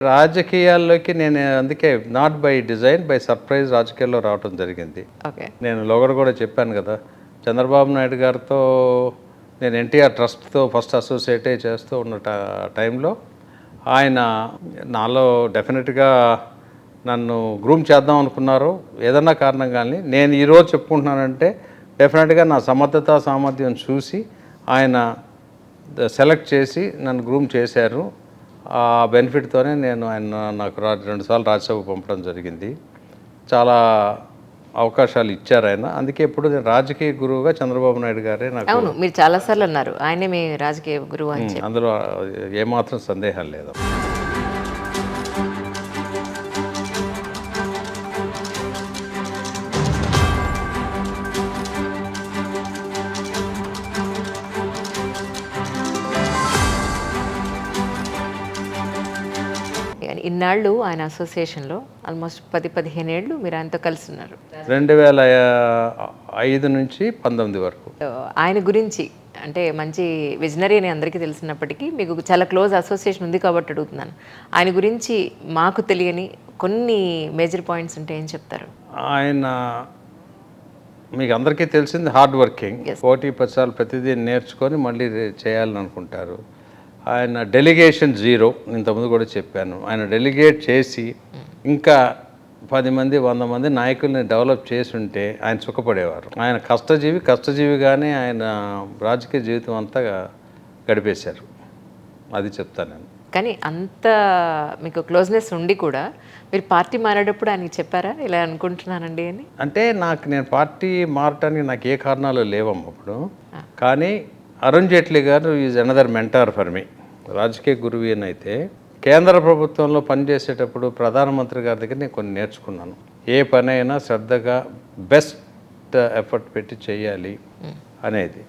రాజకీయాల్లోకి నేను అందుకే not by design, by surprise రాజకీయాల్లో రావటం జరిగింది. ఓకే. నేను లోగడ కూడా చెప్పాను కదా, చంద్రబాబు నాయుడు గారితో నేను ఎన్టీఆర్ ట్రస్ట్తో ఫస్ట్ అసోసియేటే చేస్తూ ఉన్న టైంలో ఆయన నాలో డెఫినెట్గా నన్ను గ్రూమ్ చేద్దాం అనుకున్నారు. ఏదన్నా కారణం కానీ నేను ఈరోజు చెప్పుకుంటున్నానంటే డెఫినెట్గా నా సమర్థత సామర్థ్యం చూసి ఆయన సెలెక్ట్ చేసి నన్ను గ్రూమ్ చేశారు. ఆ బెనిఫిట్తోనే నేను నాకు 2 సార్లు రాజ్యసభ పంపడం జరిగింది. చాలా అవకాశాలు ఇచ్చారు ఆయన. అందుకే ఇప్పుడు నేను రాజకీయ గురువుగా చంద్రబాబు నాయుడు గారే నాకు. అవును, మీరు చాలాసార్లు అన్నారు ఆయనే మీ రాజకీయ గురువు అని చెప్పి. అందులో ఏమాత్రం సందేహం లేదు. ఇన్నాళ్ళు ఆయన అసోసియేషన్లో ఆల్మోస్ట్ 10-15 ఏళ్ళు మీరు ఆయనతో కలిసి ఉన్నారు. 2005 నుంచి 19 వరకు. ఆయన గురించి అంటే మంచి విజనరీ అని అందరికీ తెలిసినప్పటికీ మీకు చాలా క్లోజ్ అసోసియేషన్ ఉంది కాబట్టి అడుగుతున్నాను. ఆయన గురించి మాకు తెలియని కొన్ని మేజర్ పాయింట్స్ ఉంటే ఏం చెప్తారు? ఆయన మీకు అందరికీ తెలిసింది హార్డ్ వర్కింగ్, పోటీ పచ్చాలు ప్రతిదీ నేర్చుకొని మళ్ళీ చేయాలని అనుకుంటారు. ఆయన డెలిగేషన్ జీరో, ఇంతకుముందు కూడా చెప్పాను. ఆయన డెలిగేట్ చేసి ఇంకా 10 మంది 100 మంది నాయకుల్ని డెవలప్ చేసి ఉంటే ఆయన సుఖపడేవారు. ఆయన కష్టజీవిగానే ఆయన రాజకీయ జీవితం అంతా గడిపేశారు. అది చెప్తాను నేను. కానీ అంత మీకు క్లోజ్నెస్ ఉండి కూడా మీరు పార్టీ మారేటప్పుడు ఆయనకి చెప్పారా ఇలా అనుకుంటున్నానండి అని? అంటే నేను పార్టీ మారటానికి నాకు ఏ కారణాలు లేవమ్మ అప్పుడు. కానీ అరుణ్ జైట్లీ గారు is another mentor for me. రాజకీయ గురువు అయితే కేంద్ర ప్రభుత్వంలో పనిచేసేటప్పుడు ప్రధానమంత్రి గారి దగ్గర నేను కొన్ని నేర్చుకున్నాను. ఏ పని అయినా శ్రద్ధగా బెస్ట్ ఎఫర్ట్ పెట్టి చేయాలి అనేది.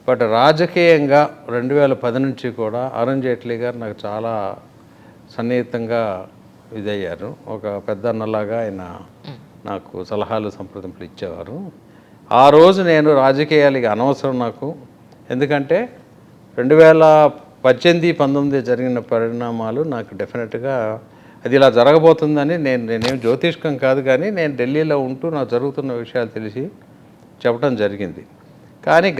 బట్ రాజకీయంగా 2010 నుంచి కూడా అరుణ్ జైట్లీ గారు నాకు చాలా సన్నిహితంగా ఇదయ్యారు. ఒక పెద్ద అన్నలాగా ఆయన నాకు సలహాలు సంప్రదింపులు ఇచ్చేవారు. ఆ రోజు నేను రాజకీయాలకి అనవసరం నాకు, ఎందుకంటే 2018-19 జరిగిన పరిణామాలు నాకు డెఫినెట్గా అది ఇలా జరగబోతుందని నేనేం జ్యోతిష్కం కాదు, కానీ నేను ఢిల్లీలో ఉంటూ నాకు జరుగుతున్న విషయాలు తెలిసి చెప్పడం జరిగింది. కానీ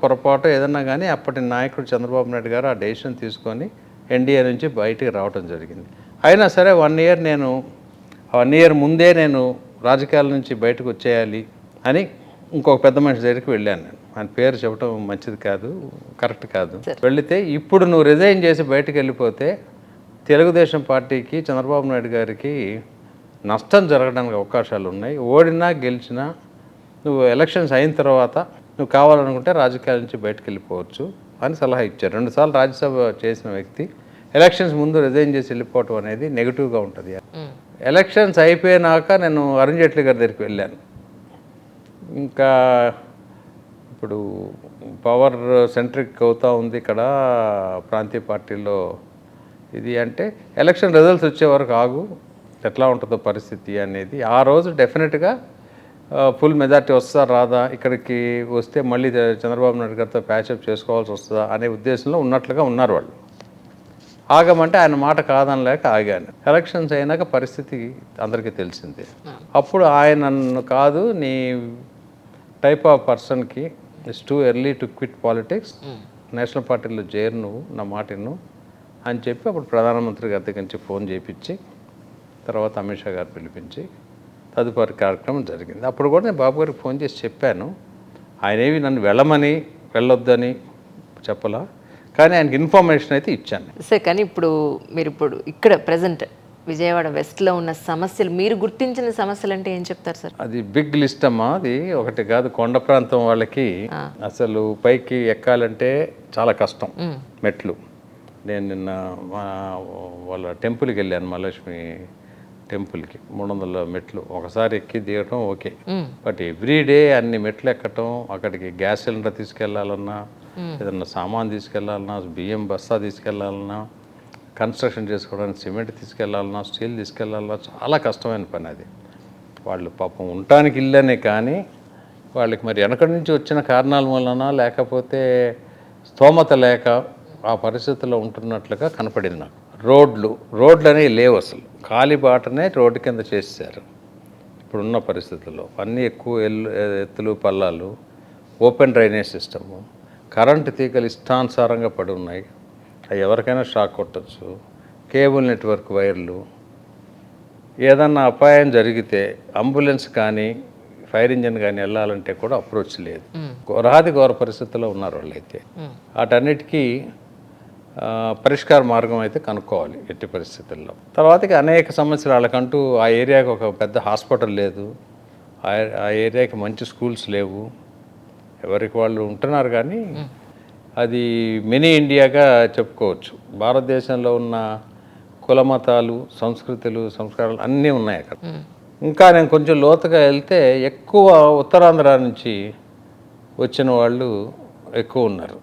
పొరపాటో ఏదన్నా కానీ అప్పటి నాయకుడు చంద్రబాబు నాయుడు గారు ఆ డెసిషన్ తీసుకొని ఎన్డీఏ నుంచి బయటికి రావడం జరిగింది. అయినా సరే 1 ఇయర్ ముందే నేను రాజకీయాల నుంచి బయటకు వచ్చేయాలి అని ఇంకొక పెద్ద మనిషి దగ్గరికి వెళ్ళాను. నేను ఆయన పేరు చెప్పడం మంచిది కాదు, కరెక్ట్ కాదు. వెళితే ఇప్పుడు నువ్వు రిజైన్ చేసి బయటకు వెళ్ళిపోతే తెలుగుదేశం పార్టీకి చంద్రబాబు నాయుడు గారికి నష్టం జరగడానికి అవకాశాలు ఉన్నాయి. ఓడినా గెలిచినా నువ్వు ఎలక్షన్స్ అయిన తర్వాత నువ్వు కావాలనుకుంటే రాజకీయాల నుంచి బయటకు వెళ్ళిపోవచ్చు అని సలహా ఇచ్చారు. 2 సార్లు రాజ్యసభ చేసిన వ్యక్తి ఎలక్షన్స్ ముందు రిజైన్ చేసి వెళ్ళిపోవటం అనేది నెగిటివ్గా ఉంటుంది. ఎలక్షన్స్ అయిపోయినాక నేను అరుణ్ జైట్లీ గారి దగ్గరికి వెళ్ళాను. ఇంకా ఇప్పుడు పవర్ సెంట్రిక్ అవుతూ ఉంది ఇక్కడ ప్రాంతీయ పార్టీల్లో. ఇది అంటే ఎలక్షన్ రిజల్ట్స్ వచ్చే వరకు ఆగు, ఎట్లా ఉంటుందో పరిస్థితి అనేది. ఆ రోజు డెఫినెట్గా ఫుల్ మెజార్టీ వస్తుందా రాదా, ఇక్కడికి వస్తే మళ్ళీ చంద్రబాబు నాయుడు గారితో ప్యాచప్ చేసుకోవాల్సి వస్తుందా అనే ఉద్దేశంలో ఉన్నట్లుగా ఉన్నారు వాళ్ళు. ఆగమంటే ఆయన మాట కాదనలేక ఆగాను. ఎలక్షన్స్ అయినాక పరిస్థితి అందరికీ తెలిసిందే. అప్పుడు ఆయన నన్ను కాదు, నీ టైప్ ఆఫ్ పర్సన్కి it's too early to quit politics, national పార్టీలో చేరు నువ్వు, నా మాటను అని చెప్పి అప్పుడు ప్రధానమంత్రి గారి దగ్గర నుంచి ఫోన్ చేయించి తర్వాత అమిత్ షా గారు పిలిపించి తదుపరి కార్యక్రమం జరిగింది. అప్పుడు కూడా నేను బాబు గారికి ఫోన్ చేసి చెప్పాను. ఆయన ఏవి నన్ను వెళ్ళొద్దని చెప్పలా, కానీ ఆయనకి ఇన్ఫర్మేషన్ అయితే ఇచ్చాను సార్. కానీ మీరు ఇక్కడ ప్రజెంట్ విజయవాడ వెస్ట్లో ఉన్న సమస్యలు, మీరు గుర్తించిన సమస్యలు అంటే ఏం చెప్తారు సార్? అది బిగ్ లిస్ట్ అమ్మా. అది ఒకటి కాదు. కొండ ప్రాంతం వాళ్ళకి అసలు పైకి ఎక్కాలంటే చాలా కష్టం, మెట్లు. నేను నిన్న వాళ్ళ టెంపుల్కి వెళ్ళాను, మహాలక్ష్మి టెంపుల్కి. 300 మెట్లు ఒకసారి ఎక్కి దిగటం ఓకే, బట్ ఎవ్రీడే అన్ని మెట్లు ఎక్కటం, అక్కడికి గ్యాస్ సిలిండర్ తీసుకెళ్లాలన్నా, ఏదన్నా సామాన్ తీసుకెళ్లాలన్నా, బియ్యం బస్తా తీసుకెళ్లాలన్నా, కన్స్ట్రక్షన్ చేసుకోవడానికి సిమెంట్ తీసుకెళ్లాలన్నా, స్టీల్ తీసుకెళ్లాలన్నా చాలా కష్టమైన పని అది. వాళ్ళు పాపం ఉండటానికి ఇల్లనే, కానీ వాళ్ళకి మరి వెనకటి నుంచి వచ్చిన కారణాల వలన లేకపోతే స్తోమత లేక ఆ పరిస్థితుల్లో ఉంటున్నట్లుగా కనపడింది నాకు. రోడ్లు అనేవి లేవు, అసలు ఖాళీ బాటనే రోడ్డు కింద చేశారు ఇప్పుడున్న పరిస్థితుల్లో. అన్నీ ఎక్కువ ఎత్తులు పల్లాలు, ఓపెన్ డ్రైనేజ్ సిస్టము, కరెంటు తీగలు ఇష్టానుసారంగా పడి ఉన్నాయి, అవి ఎవరికైనా షాక్ కొట్టచ్చు, కేబుల్ నెట్వర్క్ వైర్లు. ఏదన్నా అపాయం జరిగితే అంబులెన్స్ కానీ ఫైర్ ఇంజిన్ కానీ వెళ్ళాలంటే కూడా అప్రోచ్ లేదు. ఘోర పరిస్థితుల్లో ఉన్నారు వాళ్ళైతే. వాటన్నిటికీ పరిష్కార మార్గం అయితే కనుక్కోవాలి ఎట్టి పరిస్థితుల్లో. తర్వాతకి అనేక సమస్యలు వాళ్ళకంటూ ఆ ఏరియాకి ఒక పెద్ద హాస్పిటల్ లేదు, ఆ ఏరియాకి మంచి స్కూల్స్ లేవు, ఎవరికి వాళ్ళు ఉంటున్నారు. కానీ అది మినీ ఇండియాగా చెప్పుకోవచ్చు. భారతదేశంలో ఉన్న కుల మతాలు, సంస్కృతులు, సంస్కారాలు అన్నీ ఉన్నాయి అక్కడ. ఇంకా నేను కొంచెం లోతుగా వెళ్తే ఎక్కువ ఉత్తరాంధ్ర నుంచి వచ్చిన వాళ్ళు ఎక్కువ ఉన్నారు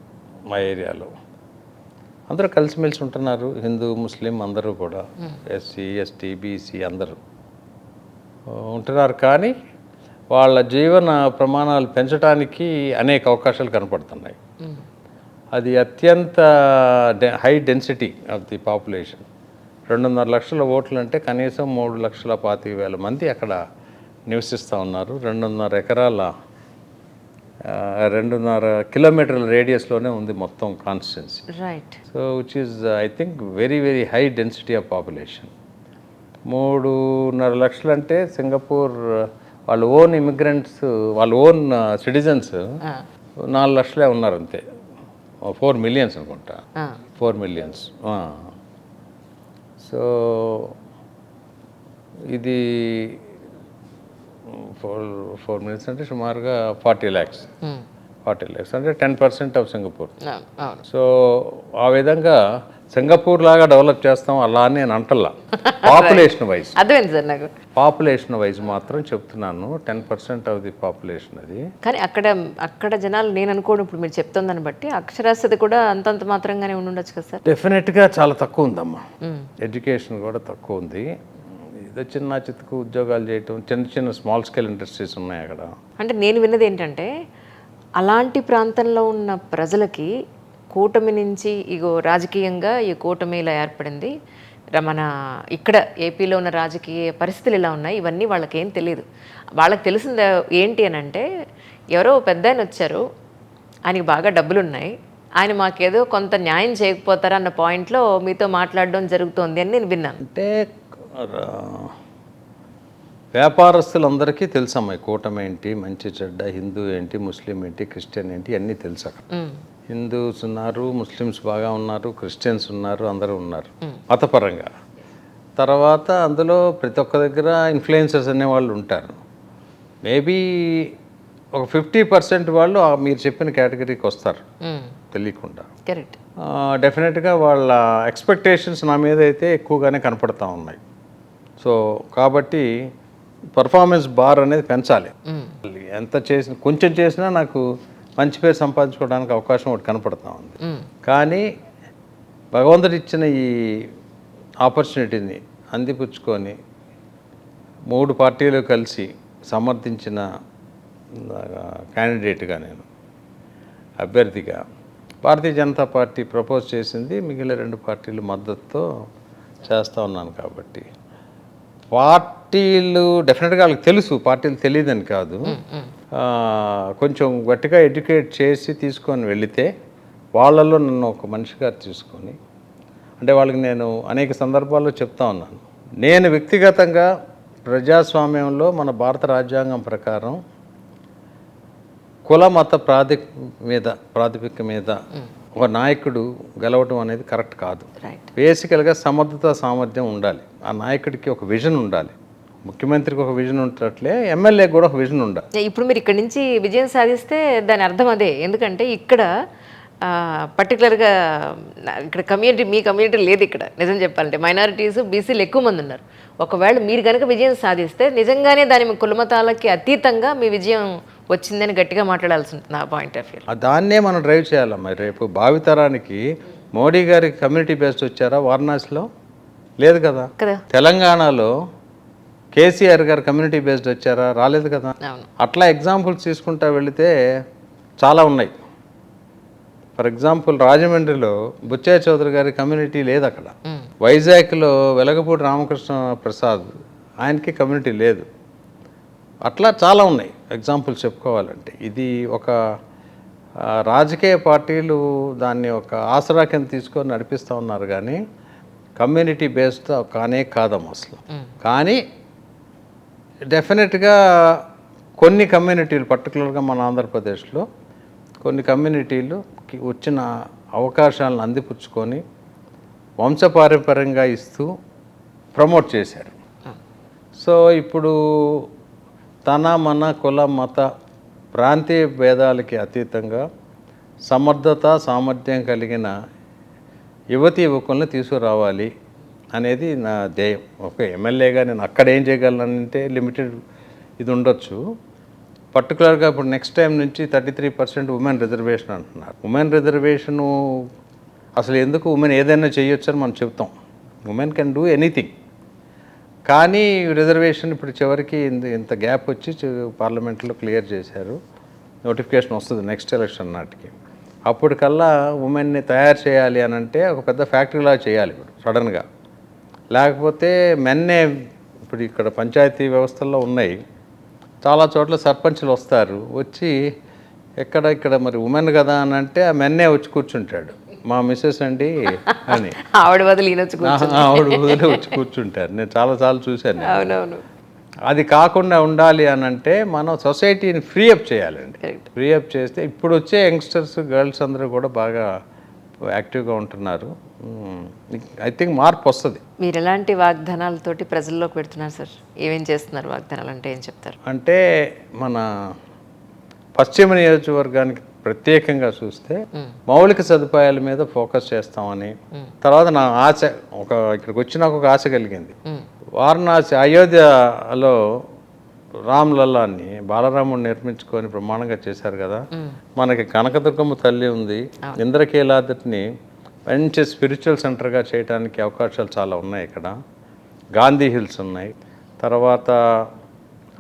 మా ఏరియాలో. అందరూ కలిసిమెలిసి ఉంటున్నారు, హిందూ ముస్లిం అందరూ కూడా, ఎస్సీ ఎస్టీ బీసీ అందరూ ఉంటున్నారు. కానీ వాళ్ళ జీవన ప్రమాణాలు పెంచడానికి అనేక అవకాశాలు కనపడుతున్నాయి. అది అత్యంత high density of the population. 2.5 లక్షల ఓట్లు అంటే కనీసం 3,25,000 మంది అక్కడ నివసిస్తూ ఉన్నారు. 2.5 ఎకరాల 2.5 కిలోమీటర్ల రేడియస్లోనే ఉంది మొత్తం constituency. Right. So which is I think very very high density of population. 3.5 లక్షలు అంటే సింగపూర్ వాళ్ళ ఓన్ ఇమిగ్రెంట్స్, వాళ్ళ ఓన్ సిటిజన్స్ 4 లక్షలే ఉన్నారు అంతే. 4 మిలియన్స్ అనుకుంటా, 4 మిలియన్స్. సో ఇది 4 మిలియన్స్ అంటే సుమారుగా 40 lakhs అంటే 10% ఆఫ్ సింగపూర్. సో ఆ విధంగా సింగపూర్ లాగా డెవలప్ చేస్తాం అలా అని నేను అంటల్లా. పాపులేషన్ వైజ్ అర్థమైంది సార్ నాకు. పాపులేషన్ వైజ్ మాత్రం చెప్తున్నాను, 10% ఆఫ్ ది పాపులేషన్ అది. కానీ అక్కడ జనాలు నేను అనుకోవడం ఇప్పుడు మీరు చెప్తుందని బట్టి అక్షరాస్యత కూడా అంతంత మాత్రంగానే ఉండొచ్చు కదా సార్? డెఫినెట్గా చాలా తక్కువ ఉందమ్మా. ఎడ్యుకేషన్ కూడా తక్కువ ఉంది. ఏదో చిన్న చితుకు ఉద్యోగాలు చేయటం, చిన్న చిన్న స్మాల్ స్కేల్ ఇండస్ట్రీస్ ఉన్నాయి అక్కడ. అంటే నేను విన్నది ఏంటంటే అలాంటి ప్రాంతంలో ఉన్న ప్రజలకి కూటమి నుంచి ఇగో రాజకీయంగా ఈ కూటమి ఇలా ఏర్పడింది, మన ఇక్కడ ఏపీలో ఉన్న రాజకీయ పరిస్థితులు ఇలా ఉన్నాయి, ఇవన్నీ వాళ్ళకేం తెలియదు. వాళ్ళకి తెలిసింది ఏంటి అని అంటే ఎవరో పెద్ద ఆయన వచ్చారు, ఆయనకి బాగా డబ్బులు ఉన్నాయి, ఆయన మాకేదో కొంత న్యాయం చేయకపోతారా అన్న పాయింట్లో మీతో మాట్లాడడం జరుగుతోంది అని నేను విన్నాను. అంటే వ్యాపారస్తులందరికీ తెలుసమ్మా కూటమి ఏంటి, మంచి చెడ్డ, హిందూ ఏంటి, ముస్లిం ఏంటి, క్రిస్టియన్ ఏంటి అన్నీ తెలుసు అక్కడ. హిందూస్ ఉన్నారు, ముస్లిమ్స్ బాగా ఉన్నారు, క్రిస్టియన్స్ ఉన్నారు, అందరూ ఉన్నారు మతపరంగా. తర్వాత అందులో ప్రతి ఒక్క దగ్గర ఇన్ఫ్లుయెన్సర్స్ అనేవాళ్ళు ఉంటారు. మేబీ ఒక 50% వాళ్ళు మీరు చెప్పిన కేటగిరీకి వస్తారు తెలియకుండా. కరెక్ట్. డెఫినెట్గా వాళ్ళ ఎక్స్పెక్టేషన్స్ నా మీద అయితే ఎక్కువగానే కనపడతా ఉన్నాయి. సో కాబట్టి పర్ఫార్మెన్స్ బార్ అనేది పెంచాలి. ఎంత చేసిన కొంచెం చేసినా నాకు మంచి పేరు సంపాదించుకోవడానికి అవకాశం ఒకటి కనపడతా ఉంది. కానీ భగవంతుడు ఇచ్చిన ఈ ఆపర్చునిటీని అందిపుచ్చుకొని 3 పార్టీలు కలిసి సమర్థించిన క్యాండిడేట్గా నేను అభ్యర్థిగా భారతీయ జనతా పార్టీ ప్రపోజ్ చేసింది, మిగిలిన 2 పార్టీలు మద్దతుతో చేస్తూ ఉన్నాను. కాబట్టి పార్టీలు డెఫినెట్గా వాళ్ళకి తెలుసు, పార్టీలు తెలియదని కాదు. కొంచెం గట్టిగా ఎడ్యుకేట్ చేసి తీసుకొని వెళితే వాళ్ళల్లో నన్ను ఒక మనిషిగా తీసుకొని, అంటే వాళ్ళకి నేను అనేక సందర్భాల్లో చెప్తా ఉన్నాను, నేను వ్యక్తిగతంగా ప్రజాస్వామ్యంలో మన భారత రాజ్యాంగం ప్రకారం కుల మత ప్రాతిపదిక మీద ఒక నాయకుడు గెలవడం అనేది కరెక్ట్ కాదు. బేసికల్గా సమర్థత సామర్థ్యం ఉండాలి, ఆ నాయకుడికి ఒక విజన్ ఉండాలి. ముఖ్యమంత్రికి ఒక విజన్ ఉన్నట్లే ఎమ్మెల్యేకి కూడా ఒక విజన్ ఉండాలి. ఇప్పుడు మీరు ఇక్కడ నుంచి విజయం సాధిస్తే దాని అర్థం అదే. ఎందుకంటే ఇక్కడ పర్టికులర్గా ఇక్కడ మీ కమ్యూనిటీ లేదు. ఇక్కడ నిజం చెప్పాలంటే మైనారిటీస్, బీసీలు ఎక్కువ మంది ఉన్నారు. ఒకవేళ మీరు కనుక విజయం సాధిస్తే నిజంగానే దాని కులమతాలకి అతీతంగా మీ విజయం వచ్చిందని గట్టిగా మాట్లాడాల్సి ఉంటుంది నా పాయింట్ ఆఫ్ వ్యూ. దాన్నే మనం డ్రైవ్ చేయాలమ్మా. రేపు భావితరానికి మోడీ గారికి కమ్యూనిటీ బేస్డ్ వచ్చారా వారణాసిలో? లేదు కదా. తెలంగాణలో కేసీఆర్ గారు కమ్యూనిటీ బేస్డ్ వచ్చారా? రాలేదు కదా. అట్లా ఎగ్జాంపుల్స్ తీసుకుంటా వెళితే చాలా ఉన్నాయి. ఫర్ ఎగ్జాంపుల్ రాజమండ్రిలో బుచ్చయ్య చౌదరి గారి కమ్యూనిటీ లేదు అక్కడ. వైజాగ్లో వెలగపూడి రామకృష్ణ ప్రసాద్, ఆయనకి కమ్యూనిటీ లేదు. అట్లా చాలా ఉన్నాయి ఎగ్జాంపుల్స్ చెప్పుకోవాలంటే. ఇది ఒక రాజకీయ పార్టీలు దాన్ని ఒక ఆసరా కింద తీసుకొని నడిపిస్తూ ఉన్నారు, కానీ కమ్యూనిటీ బేస్డ్ కానే కాదమ్మ అసలు. కానీ డెఫినెట్గా కొన్ని కమ్యూనిటీలు, పర్టికులర్గా మన ఆంధ్రప్రదేశ్లో కొన్ని కమ్యూనిటీలుకి వచ్చిన అవకాశాలను అందిపుచ్చుకొని వంశపారంపర్యంగా ఇస్తూ ప్రమోట్ చేశారు. సో ఇప్పుడు తన మన కుల మత ప్రాంతీయ భేదాలకి అతీతంగా సమర్థత సామర్థ్యం కలిగిన యువతీ యువకుల్ని తీసుకురావాలి అనేది నా ధ్యేయం. ఒక ఎమ్మెల్యేగా నేను అక్కడ ఏం చేయగలనంటే లిమిటెడ్ ఇది ఉండొచ్చు. పర్టికులర్గా ఇప్పుడు నెక్స్ట్ టైం నుంచి 33% ఉమెన్ రిజర్వేషన్ అంటున్నారు. ఉమెన్ రిజర్వేషను అసలు ఎందుకు, ఉమెన్ ఏదైనా చేయొచ్చు అని మనం చెప్తాం. Women can do anything. కానీ రిజర్వేషన్ ఇప్పుడు చివరికి ఇంత గ్యాప్ వచ్చి పార్లమెంట్లో క్లియర్ చేశారు. నోటిఫికేషన్ వస్తుంది నెక్స్ట్ ఎలక్షన్ నాటికి. అప్పటికల్లా ఉమెన్ని తయారు చేయాలి అని అంటే ఒక పెద్ద ఫ్యాక్టరీలా చేయాలి ఇప్పుడు సడన్గా. లేకపోతే మెన్నే ఇప్పుడు ఇక్కడ పంచాయతీ వ్యవస్థల్లో ఉన్నాయి, చాలా చోట్ల సర్పంచ్లు వస్తారు, వచ్చి ఇక్కడ మరి ఉమెన్ కదా అని అంటే ఆ మెన్నే వచ్చి కూర్చుంటాడు, మా మిస్సెస్ అండి అని. ఆవిడ వదిలి ఆవిడ వదిలి వచ్చి కూర్చుంటారు. నేను చాలాసార్లు చూశాను. అవునవును. అది కాకుండా ఉండాలి అని అంటే మనం సొసైటీని ఫ్రీ అప్ చేయాలండి. ఫ్రీ అప్ చేస్తే ఇప్పుడు వచ్చే యంగ్స్టర్స్, గర్ల్స్ అందరూ కూడా బాగా యాక్టివ్గా ఉంటున్నారు. ఐ థింక్ మార్పు వస్తుంది. మీరు ఎలాంటి వాగ్దానాలతోటి ప్రజల్లోకి పెడుతున్నారు సార్? ఏమేం చేస్తున్నారు? వాగ్దానాలు అంటే ఏం చెప్తారు? అంటే మన పశ్చిమ నియోజకవర్గానికి ప్రత్యేకంగా చూస్తే మౌలిక సదుపాయాల మీద ఫోకస్ చేస్తామని, తర్వాత నా ఆశ ఇక్కడికి వచ్చినాక ఒక ఆశ కలిగింది. వారణాసి అయోధ్యలో రామ్లల్లాని బాలరాముడిని నిర్మించుకొని బ్రహ్మాండంగా చేశారు కదా. మనకి కనకదుర్గమ్మ తల్లి ఉంది, ఇంద్రకీలాద్రిని మంచి స్పిరిచువల్ సెంటర్గా చేయడానికి అవకాశాలు చాలా ఉన్నాయి. ఇక్కడ గాంధీ హిల్స్ ఉన్నాయి. తర్వాత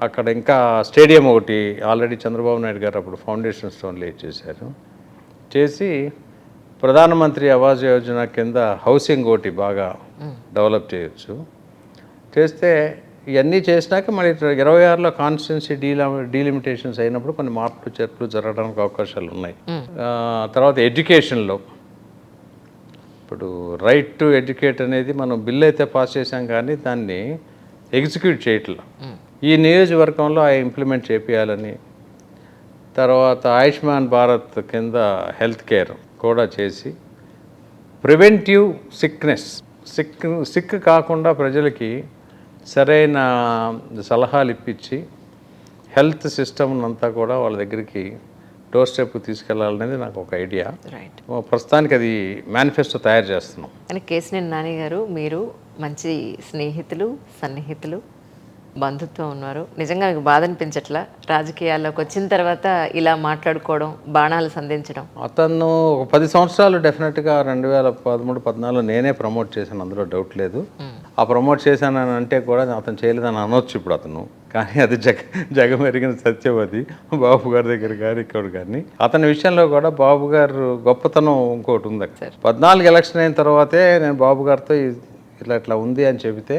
అక్కడ ఇంకా స్టేడియం ఒకటి ఆల్రెడీ చంద్రబాబు నాయుడు గారు అప్పుడు ఫౌండేషన్ స్టోన్ లే చేశారు. చేసి ప్రధానమంత్రి ఆవాస్ యోజన కింద హౌసింగ్ ఒకటి బాగా డెవలప్ చేయొచ్చు. చేస్తే ఇవన్నీ చేసినాక మరి 26లో కాన్స్టిట్యున్సీ డీలిమిటేషన్స్ అయినప్పుడు కొన్ని మార్పులు చేర్పులు జరగడానికి అవకాశాలు ఉన్నాయి. తర్వాత ఎడ్యుకేషన్లో ఇప్పుడు రైట్ టు ఎడ్యుకేట్ అనేది మనం బిల్ అయితే పాస్ చేసాం, కానీ దాన్ని ఎగ్జిక్యూట్ చేయట్లా. ఈ నియోజకవర్గంలో ఇంప్లిమెంట్ చేయాలని, తర్వాత ఆయుష్మాన్ భారత్ కింద హెల్త్ కేర్ కూడా చేసి ప్రివెంటివ్ సిక్ కాకుండా ప్రజలకి సరైన సలహాలు ఇప్పించి హెల్త్ సిస్టమ్ అంతా కూడా వాళ్ళ దగ్గరికి డోర్ స్టెప్ తీసుకెళ్లాలనేది నాకు ఒక ఐడియా. ప్రస్తుతానికి అది మేనిఫెస్టో తయారు చేస్తున్నాం. అని కేశినేని నాని గారు, మీరు మంచి స్నేహితులు, సన్నిహితులు, బంధుత్వం ఉన్నారు. నిజంగా మీకు బాధ అనిపించట్లా రాజకీయాల్లోకి వచ్చిన తర్వాత ఇలా మాట్లాడుకోవడం, బాణాలు సంధించడం? అతను ఒక 10 సంవత్సరాలు డెఫినెట్గా 2013-14 నేనే ప్రమోట్ చేశాను, అందులో డౌట్ లేదు. ఆ ప్రమోట్ చేశానని అంటే కూడా అతను చేయలేదని అనొచ్చు ఇప్పుడు అతను, కానీ అది జగమెరిగిన సత్యం. అది బాబు గారి దగ్గర కానీ ఇక్కడ కానీ అతని విషయంలో కూడా బాబు గారు గొప్పతనం ఇంకోటి ఉంది. 14 ఎలక్షన్ అయిన తర్వాతే నేను బాబు గారితో ఇట్లా ఉంది అని చెబితే,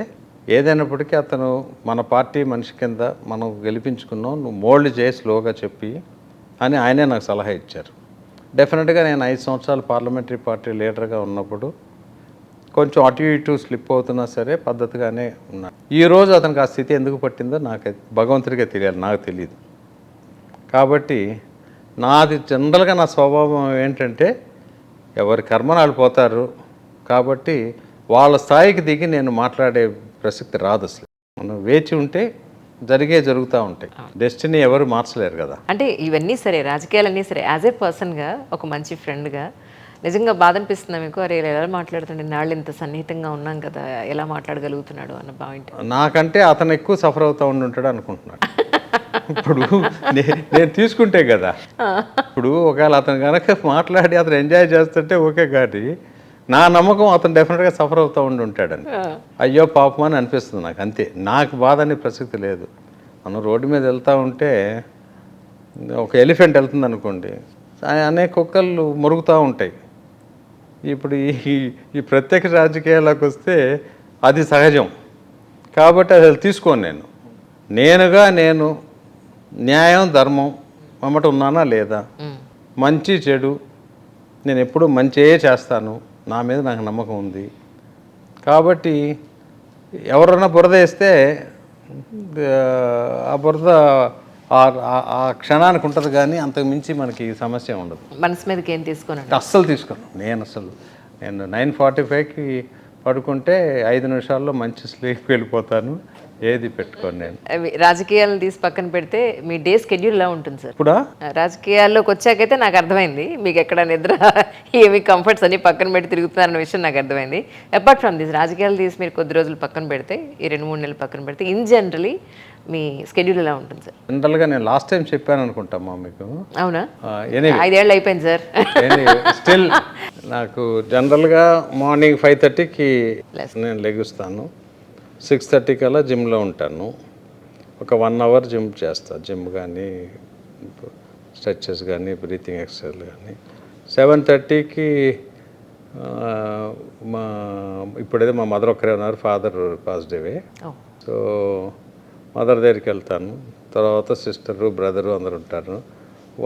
ఏదైనప్పటికీ అతను మన పార్టీ మనిషి కింద మనం గెలిపించుకున్నాం, నువ్వు మోల్డ్ చేసి స్లోగా చెప్పి అని ఆయనే నాకు సలహా ఇచ్చారు. డెఫినెట్గా నేను 5 సంవత్సరాలు పార్లమెంటరీ పార్టీ లీడర్గా ఉన్నప్పుడు కొంచెం అటు ఇటు స్లిప్ అవుతున్నా సరే పద్ధతిగానే ఉన్నాను. ఈరోజు అతనికి ఆ స్థితి ఎందుకు పట్టిందో నాకు భగవంతుడిగా తెలియాలి, నాకు తెలియదు. కాబట్టి నాది జనరల్గా నా స్వభావం ఏంటంటే ఎవరి కర్మను వాళ్ళు పోతారు, కాబట్టి వాళ్ళ స్థాయికి దిగి నేను మాట్లాడే ప్రసక్తి రాదు. అసలు మనం వేచి ఉంటే జరుగుతూ ఉంటాయి. డెస్టినీ ఎవరు మార్చలేరు కదా. అంటే ఇవన్నీ సరే, రాజకీయాలన్నీ సరే, యాజ్ ఏ పర్సన్గా, ఒక మంచి ఫ్రెండ్గా నిజంగా బాధ అనిపిస్తుందా మీకు? అరే ఎలా మాట్లాడుతుండే, నాళ్ళు ఇంత సన్నిహితంగా ఉన్నాం కదా, ఎలా మాట్లాడగలుగుతున్నాడు అన్న పాయింట్? నాకంటే అతను ఎక్కువ సఫర్ అవుతూ ఉంటాడు అనుకుంటున్నాడు. ఇప్పుడు నేను తీసుకుంటే కదా, ఇప్పుడు ఒకవేళ అతను కనుక మాట్లాడి అతను ఎంజాయ్ చేస్తుంటే ఓకే, కానీ నా నమ్మకం అతను డెఫినెట్గా సఫర్ అవుతూ ఉంటాడని. అయ్యో పాపం అని అనిపిస్తుంది నాకు, అంతే. నాకు బాధ అనే ప్రసక్తి లేదు. మనం రోడ్డు మీద వెళ్తూ ఉంటే ఒక ఎలిఫెంట్ వెళ్తుంది అనుకోండి, అనేక కుక్కలు మురుగుతూ ఉంటాయి. ఇప్పుడు ఈ ప్రత్యక్ష రాజకీయాలకు వస్తే అది సహజం కాబట్టి అది తీసుకోను నేను న్యాయం ధర్మం వెంబట ఉన్నానా లేదా, మంచి చెడు నేను ఎప్పుడు మంచియే చేస్తాను, నా మీద నాకు నమ్మకం ఉంది. కాబట్టి ఎవరన్నా బురద వేస్తే ఆ బురద ఆ క్షణానికి ఉంటుంది, కానీ అంతకు మించి మనకి సమస్య ఉండదు. మనసు మీదకి ఏం తీసుకోనండి? అస్సలు తీసుకోను. నేను 9:45కి పడుకుంటే 5 నిమిషాల్లో మంచి స్లీప్ వెళ్ళిపోతాను. ఏది పెట్టుకోను నేను. రాజకీయాలను తీసి పక్కన పెడితే మీ డే స్కెడ్యూల్ ఎలా ఉంటుంది సార్? ఇప్పుడా రాజకీయాల్లోకి వచ్చాకైతే నాకు అర్థమైంది మీకు ఎక్కడ నిద్ర ఏమి కంఫర్ట్స్ అన్ని పక్కన పెట్టి తిరుగుతున్నారన్న విషయం నాకు అర్థమైంది. అపార్ట్ ఫ్రమ్ దిస్, రాజకీయాలు తీసి మీరు కొద్ది రోజులు పక్కన పెడితే, ఈ 2-3 నెలలు పక్కన పెడితే, ఇన్ జనరలీ మీ స్కెడ్యూల్ ఎలా ఉంటుంది సార్? జనరల్గా నేను లాస్ట్ టైం చెప్పాను అనుకుంటామా మీకు? అవునా? ఎనీవే 5 ఏళ్ళు అయిపోయింది సార్. స్టిల్ నాకు జనరల్గా మార్నింగ్ 5:30కి నేను లెగుస్తాను. 6:30 కల్లా జిమ్లో ఉంటాను. ఒక 1 అవర్ జిమ్ చేస్తాను. జిమ్ కానీ స్ట్రెచెస్ కానీ బ్రీతింగ్ ఎక్సర్సైజ్ కానీ. 7:30కి ఇప్పుడైతే మా మదర్ ఒక్కరే ఉన్నారు, ఫాదర్ పాజిటివే. సో మదర్ దగ్గరికి వెళ్తాను. తర్వాత సిస్టరు బ్రదరు అందరు ఉంటారు.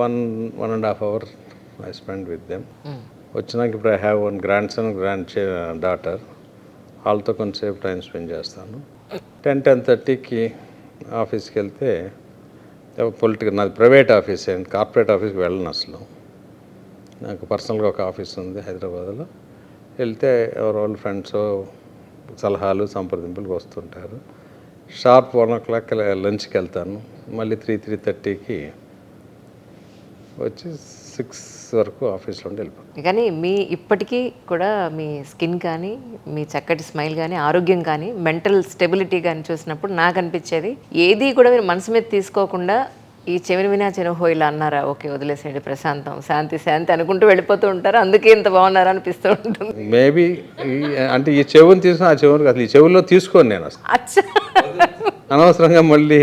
1.5 hour I spend with them. వచ్చినాక ఇప్పుడు I have 1 grandson, daughter. వాళ్ళతో కొంచెంసేపు టైం స్పెండ్ చేస్తాను. 10-10:30కి ఆఫీస్కి వెళ్తే, పొలిటికల్ నాది ప్రైవేట్ ఆఫీస్ అండ్ కార్పొరేట్ ఆఫీస్కి వెళ్ళను అసలు. నాకు పర్సనల్గా ఒక ఆఫీస్ ఉంది హైదరాబాద్లో. వెళ్తే ఎవరో వాళ్ళ ఫ్రెండ్స్ సలహాలు సంప్రదింపులకు వస్తుంటారు. షార్ప్ 1 o'clock లంచ్కి వెళ్తాను. మళ్ళీ 3-3:30కి వచ్చి 6 వరకు ఆఫీస్లో ఉండి వెళ్ళిపోతాను. కానీ మీ ఇప్పటికీ కూడా మీ స్కిన్ కానీ, మీ చక్కటి స్మైల్ కానీ, ఆరోగ్యం కానీ, మెంటల్ స్టెబిలిటీ కానీ చూసినప్పుడు నాకు అనిపించేది, ఏది కూడా మీరు మనసు మీద తీసుకోకుండా ఈ చెవిని వినా చెనుహో ఇలా అన్నారా, ఓకే వదిలేసేయండి, ప్రశాంతం, శాంతి శాంతి అనుకుంటూ వెళ్ళిపోతూ ఉంటారు. అందుకే ఇంత బాగున్నారా అనిపిస్తూ ఉంటుంది. మేబీ అంటే ఈ చెవుని తీసుకుని ఆ చెవుని అసలు ఈ చెవుల్లో తీసుకోను నేను అసలు. అచ్చా, అనవసరంగా మళ్ళీ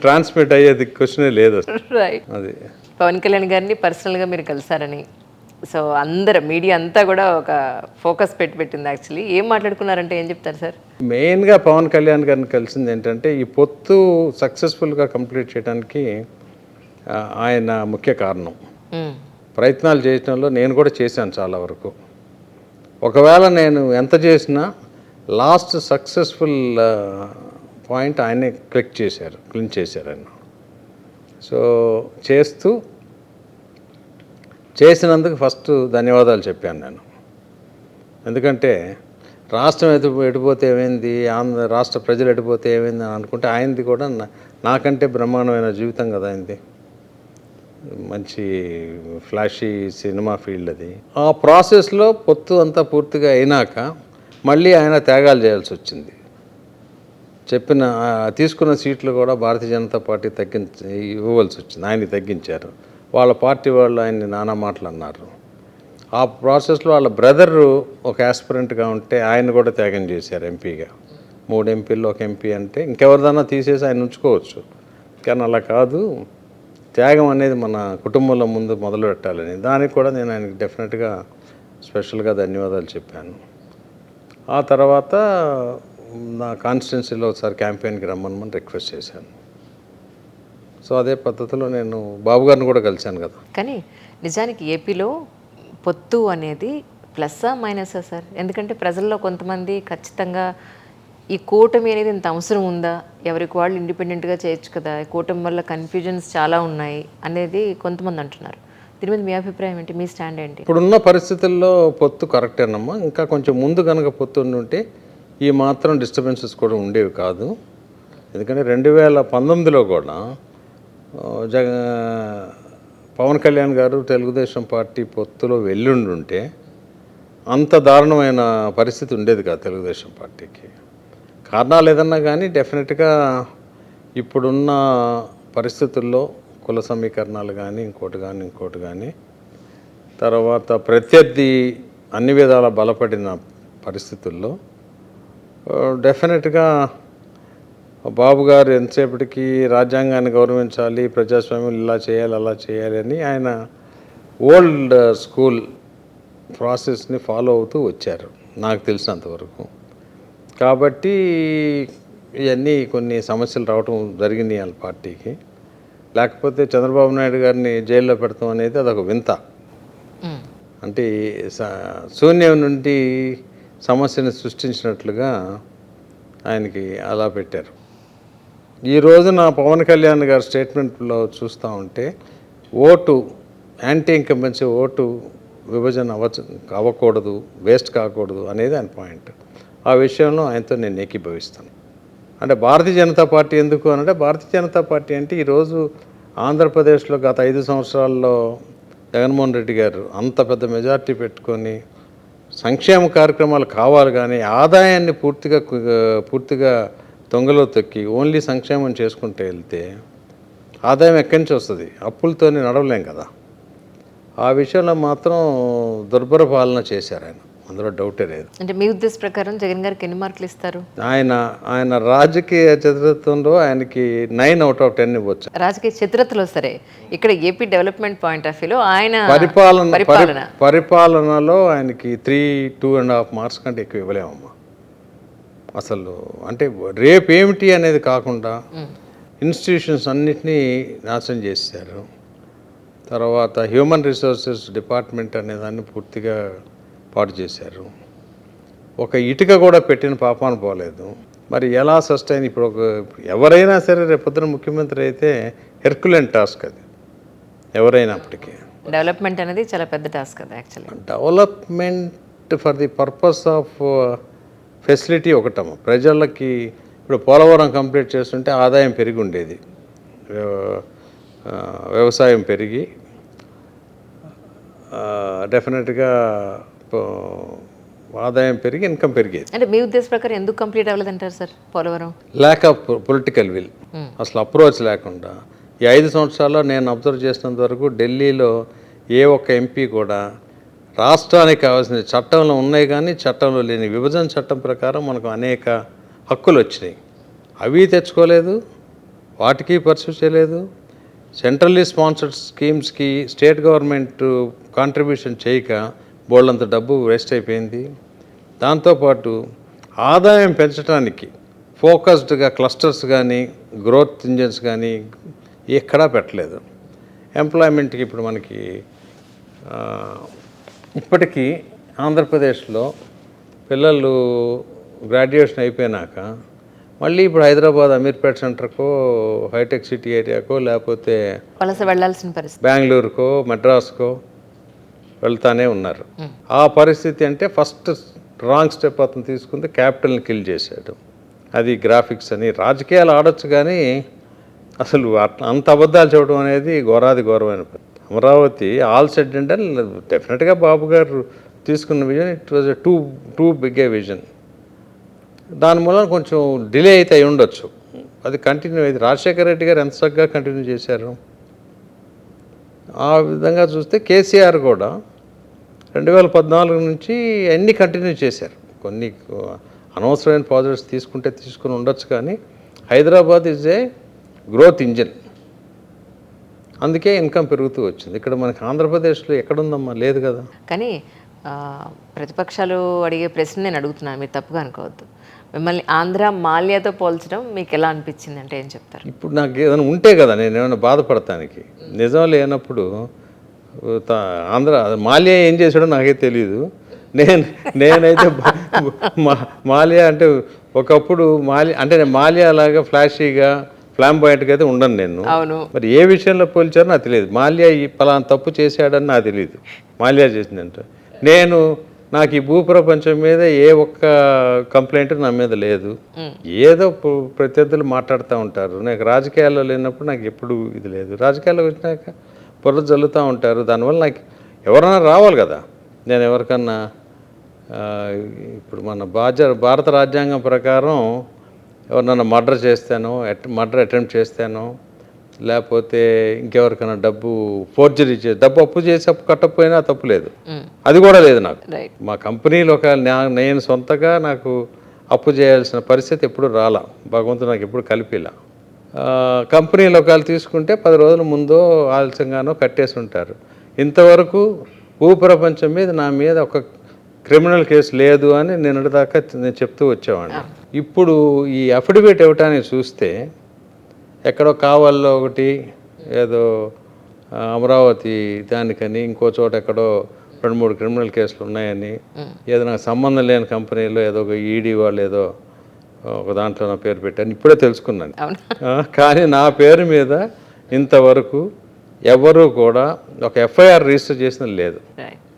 ట్రాన్స్మిట్ అయ్యేది క్వశ్చనే లేదు రైట్. అది పవన్ కళ్యాణ్ గారిని పర్సనల్గా మీరు కలిసారని, సో అందరు మీడియా అంతా కూడా ఒక ఫోకస్ పెట్టింది. యాక్చువల్లీ ఏం మాట్లాడుకున్నారంటే ఏం చెప్తారు సార్? మెయిన్గా పవన్ కళ్యాణ్ గారిని కలిసింది ఏంటంటే, ఈ పొత్తు సక్సెస్ఫుల్గా కంప్లీట్ చేయడానికి ఆయన ముఖ్య కారణం. ప్రయత్నాలు చేయడంలో నేను కూడా చేశాను చాలా వరకు. ఒకవేళ నేను ఎంత చేసినా లాస్ట్ సక్సెస్ఫుల్ పాయింట్ ఆయనే క్లిక్ చేశారు ఆయన. సో చేసినందుకు ఫస్ట్ ధన్యవాదాలు చెప్పాను నేను. ఎందుకంటే రాష్ట్రం ఎడిపోతే ఏమైంది, రాష్ట్ర ప్రజలు ఎడిపోతే ఏమైంది అని అనుకుంటే, ఆయనది కూడా నాకంటే బ్రహ్మాండమైన జీవితం కదా ఆయనది. మంచి ఫ్లాషీ సినిమా ఫీల్డ్ అది. ఆ ప్రాసెస్లో పొత్తు అంతా పూర్తిగా అయినాక మళ్ళీ ఆయన త్యాగాలు చేయాల్సి వచ్చింది. తీసుకున్న సీట్లు కూడా భారతీయ జనతా పార్టీ ఇవ్వవలసి వచ్చింది. ఆయన్ని తగ్గించారు. వాళ్ళ పార్టీ వాళ్ళు ఆయన్ని నానా మాటలు అన్నారు. ఆ ప్రాసెస్లో వాళ్ళ బ్రదరు ఒక యాస్పిరెంట్గా ఉంటే ఆయన కూడా త్యాగం చేశారు ఎంపీగా. 3 ఎంపీల్లో 1 ఎంపీ అంటే ఇంకెవరిదన్నా తీసేసి ఆయన ఉంచుకోవచ్చు, కానీ అలా కాదు. త్యాగం అనేది మన కుటుంబంలో ముందు మొదలు పెట్టాలని, దానికి కూడా నేను ఆయనకి డెఫినెట్గా స్పెషల్గా ధన్యవాదాలు చెప్పాను. ఆ తర్వాత నా కాన్స్టిట్యున్సీలో ఒకసారి క్యాంపెయిన్కి రమ్మని రిక్వెస్ట్ చేశాను. సో అదే పద్ధతిలో నేను బాబు గారిని కూడా కలిశాను కదా. కానీ నిజానికి ఏపీలో పొత్తు అనేది ప్లస్సా మైనసా సార్? ఎందుకంటే ప్రజల్లో కొంతమంది ఖచ్చితంగా ఈ కూటమి అనేది ఇంత అవసరం ఉందా, ఎవరికి వాళ్ళు ఇండిపెండెంట్గా చేయొచ్చు కదా, కూటమి వల్ల కన్ఫ్యూజన్స్ చాలా ఉన్నాయి అనేది కొంతమంది అంటున్నారు. దీని మీద మీ అభిప్రాయం ఏంటి, మీ స్టాండ్ ఏంటి? ఇప్పుడున్న పరిస్థితుల్లో పొత్తు కరెక్టేనమ్మా. ఇంకా కొంచెం ముందు కనుక పొత్తు ఉంటే ఈ మాత్రం డిస్టర్బెన్సెస్ కూడా ఉండేవి కాదు. ఎందుకంటే 2019లో కూడా పవన్ కళ్యాణ్ గారు తెలుగుదేశం పార్టీ పొత్తులో వెళ్ళుండుంటే అంత దారుణమైన పరిస్థితి ఉండేది కాదు తెలుగుదేశం పార్టీకి. కారణాలు ఏదన్నా కానీ డెఫినెట్గా ఇప్పుడున్న పరిస్థితుల్లో కుల సమీకరణాలు కానీ ఇంకోటి కానీ తర్వాత ప్రత్యర్థి అన్ని విధాలా బలపడిన పరిస్థితుల్లో డెఫినెట్గా బాబు గారు ఎంతసేపటికి రాజ్యాంగాన్ని గౌరవించాలి, ప్రజాస్వామ్యం ఇలా చేయాలి అలా చేయాలి అని ఆయన ఓల్డ్ స్కూల్ ప్రాసెస్ని ఫాలో అవుతూ వచ్చారు నాకు తెలిసినంతవరకు. కాబట్టి ఇవన్నీ కొన్ని సమస్యలు రావటం జరిగినాయి వాళ్ళ పార్టీకి. లేకపోతే చంద్రబాబు నాయుడు గారిని జైల్లో పెడతాం అనేది అదొక వింత. అంటే శూన్యం నుండి సమస్యను సృష్టించినట్లుగా ఆయనకి అలా పెట్టారు. ఈ రోజున పవన్ కళ్యాణ్ గారి స్టేట్మెంట్లో చూస్తూ ఉంటే ఓటు యాంటీ ఇన్కంబెన్సీ ఓటు విభజన అవ్వకూడదు, వేస్ట్ కాకూడదు అనేది ఆయన పాయింట్. ఆ విషయంలో ఆయనతో నేను ఏకీభవిస్తాను. అంటే భారతీయ జనతా పార్టీ ఎందుకు అనంటే, భారతీయ జనతా పార్టీ అంటే ఈరోజు ఆంధ్రప్రదేశ్లో గత 5 సంవత్సరాల్లో జగన్మోహన్ రెడ్డి గారు అంత పెద్ద మెజార్టీ పెట్టుకొని సంక్షేమ కార్యక్రమాలు కావాలి కానీ ఆదాయాన్ని పూర్తిగా దొంగలో తొక్కి ఓన్లీ సంక్షేమం చేసుకుంటూ వెళ్తే ఆదాయం ఎక్కడి నుంచి వస్తుంది? అప్పులతోనే నడవలేం కదా. ఆ విషయంలో మాత్రం దుర్భర పాలన చేశారు ఆయన, అందులో డౌటే లేదు. అంటే మీ ఉద్దేశ ప్రకారం జగన్ గారికి ఎన్ని మార్కులు ఇస్తారు? ఆయన రాజకీయ చతురత్వంలో ఆయనకి 9 out of 10 ఇవ్వచ్చు. రాజకీయ చతురతలో సరే, ఇక్కడ ఏపీ డెవలప్మెంట్ పాయింట్ ఆఫ్ వ్యూలో ఆయన పరిపాలనలో ఆయనకి 2.5 మార్క్స్ కంటే ఎక్కువ ఇవ్వలేమమ్మా అసలు. అంటే రేపు ఏమిటి అనేది కాకుండా ఇన్స్టిట్యూషన్స్ అన్నిటినీ నాశనం చేశారు. తర్వాత హ్యూమన్ రిసోర్సెస్ డిపార్ట్మెంట్ అనే దాన్ని పూర్తిగా పాటు చేశారు. ఒక ఇటుక కూడా పెట్టిన పాపాన పోలేదు. మరి ఎలా సస్టైన్? ఇప్పుడు ఎవరైనా సరే రేపొద్దున ముఖ్యమంత్రి అయితే హెర్కులెన్ టాస్క్ అది ఎవరైనప్పటికీ. డెవలప్మెంట్ అనేది చాలా పెద్ద టాస్క్ అది actually. Development for the purpose of facility ఒకటమ్మ. ప్రజలకి ఇప్పుడు పోలవరం కంప్లీట్ చేస్తుంటే ఆదాయం పెరిగి ఉండేది, వ్యవసాయం పెరిగి డెఫినెట్గా ఆదాయం పెరిగి ఇన్కమ్ పెరిగేది. అంటే మీ ఉద్దేశ ప్రకారం ఎందుకు కంప్లీట్ అవ్వలేదంటారు sir Polavaram? Lack of political will, అసలు అప్రోచ్ లేకుండా. ఈ 5 సంవత్సరాల్లో నేను అబ్జర్వ్ చేసినంత వరకు ఢిల్లీలో ఏ ఒక్క ఎంపీ కూడా రాష్ట్రానికి కావాల్సిన చట్టంలో ఉన్నాయి కానీ చట్టంలో లేని విభజన చట్టం ప్రకారం మనకు అనేక హక్కులు వచ్చినాయి, అవి తెచ్చుకోలేదు, వాటికి పర్సూ చేయలేదు. సెంట్రల్లీ స్పాన్సర్డ్ స్కీమ్స్కి స్టేట్ గవర్నమెంట్ కాంట్రిబ్యూషన్ చేయక బోల్డంత డబ్బు వేస్ట్ అయిపోయింది. దాంతోపాటు ఆదాయం పెంచడానికి ఫోకస్డ్గా క్లస్టర్స్ కానీ గ్రోత్ ఇంజన్స్ కానీ ఎక్కడా పెట్టలేదు. ఎంప్లాయ్మెంట్కి ఇప్పుడు మనకి ఇప్పటికీ ఆంధ్రప్రదేశ్లో పిల్లలు గ్రాడ్యుయేషన్ అయిపోయినాక మళ్ళీ ఇప్పుడు హైదరాబాద్ అమీర్పేట్ సెంటర్కో హైటెక్ సిటీ ఏరియాకో లేకపోతే వలస వెళ్ళాల్సిన పరిస్థితి, బెంగళూరుకో మద్రాసుకో వెళ్తానే ఉన్నారు. ఆ పరిస్థితి అంటే ఫస్ట్ రాంగ్ స్టెప్ అతను తీసుకుంది, క్యాపిటల్ని కిల్ చేశాడు. అది గ్రాఫిక్స్ అని రాజకీయాలు ఆడొచ్చు కానీ అసలు అంత అబద్ధాలు చెప్పడం అనేది ఘోరమైన పని. అమరావతి ఆల్ సెడ్ అండ్ డెఫినెట్గా బాబు గారు తీసుకున్న vision it was too big a vision. దాని మూలన కొంచెం డిలే అయితే అయి ఉండొచ్చు, అది కంటిన్యూ అయింది. రాజశేఖర రెడ్డి గారు ఎంత చక్కగా కంటిన్యూ చేశారు. ఆ విధంగా చూస్తే కేసీఆర్ కూడా 2014 నుంచి అన్నీ కంటిన్యూ చేశారు. కొన్ని అనవసరమైన పాజిటివ్స్ తీసుకుని ఉండొచ్చు కానీ Hyderabad is a growth engine, అందుకే ఇన్కమ్ పెరుగుతూ వచ్చింది. ఇక్కడ మనకి ఆంధ్రప్రదేశ్లో ఎక్కడుందమ్మా? లేదు కదా. కానీ ప్రతిపక్షాలు అడిగే ప్రశ్న నేను అడుగుతున్నాను, మీరు తప్పుగా అనుకోవద్దు. మిమ్మల్ని ఆంధ్ర మాల్యాతో పోల్చడం మీకు ఎలా అనిపించింది అంటే ఏం చెప్తారు? ఇప్పుడు నాకు ఏదైనా ఉంటే కదా నేను ఏమైనా బాధపడటానికి. నిజం లేనప్పుడు ఆంధ్ర మాల్యా ఏం చేశాడో నాకే తెలియదు. నేనైతే మాల్యా అంటే ఒకప్పుడు మాల్యా లాగా ఫ్లాషీగా ఫ్లాంబాయింట్గా అయితే ఉండను నేను. మరి ఏ విషయంలో పోల్చారో నాకు తెలియదు. మాల్యా ఈ పలానా తప్పు చేశాడని నాకు తెలియదు. మాల్యా చేసిందంటే నాకు ఈ భూప్రపంచం మీద ఏ ఒక్క కంప్లైంట్ నా మీద లేదు. ఏదో ప్రత్యర్థులు మాట్లాడుతూ ఉంటారు. నాకు రాజకీయాల్లో లేనప్పుడు నాకు ఎప్పుడు ఇది లేదు. రాజకీయాల్లో వచ్చినాక పొర జల్లుతూ ఉంటారు. దానివల్ల నాకు ఎవరైనా రావాలి కదా. నేను ఎవరికన్నా ఇప్పుడు మన భారత రాజ్యాంగం ప్రకారం ఎవరినన్నా మర్డర్ చేస్తానో, మర్డర్ అటెంప్ట్ చేస్తానో, లేకపోతే ఇంకెవరికైనా ఫోర్జరీ డబ్బు అప్పు చేసి అప్పు కట్టకపోయినా తప్పు లేదు, అది కూడా లేదు నాకు. మా కంపెనీలో నేను సొంతగా నాకు అప్పు చేయాల్సిన పరిస్థితి ఎప్పుడు రాలా, భగవంతుడు నాకు ఎప్పుడు కలిపిలా. కంపెనీలో ఒకవేళ తీసుకుంటే 10 రోజుల ముందో ఆలస్యంగానో కట్టేసి ఉంటారు. ఇంతవరకు భూప్రపంచం మీద నా మీద ఒక క్రిమినల్ కేసు లేదు అని నిన్నటిదాకా నేను చెప్తూ వచ్చేవాడిని. ఇప్పుడు ఈ అఫిడవిట్ ఇవ్వటానికి చూస్తే ఎక్కడో కావాల్లో ఒకటి ఏదో అమరావతి దానికని ఇంకో చోట ఎక్కడో 2-3 క్రిమినల్ కేసులు ఉన్నాయని, ఏదో నాకు సంబంధం లేని కంపెనీలో ఏదో ఒక ఈడీ వాళ్ళు ఏదో ఒక దాంట్లో నా పేరు పెట్టాను ఇప్పుడే తెలుసుకున్నాను. కానీ నా పేరు మీద ఇంతవరకు ఎవరు కూడా ఒక ఎఫ్ఐఆర్ రిజిస్టర్ చేసిన లేదు.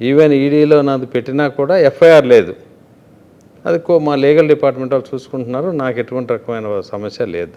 ఈవెన్ ఈడీలో నాది పెట్టినా కూడా ఎఫ్ఐఆర్ లేదు. అది మా లీగల్ డిపార్ట్మెంట్ వాళ్ళు చూసుకుంటున్నారు. నాకు ఎటువంటి రకమైన సమస్య లేదు.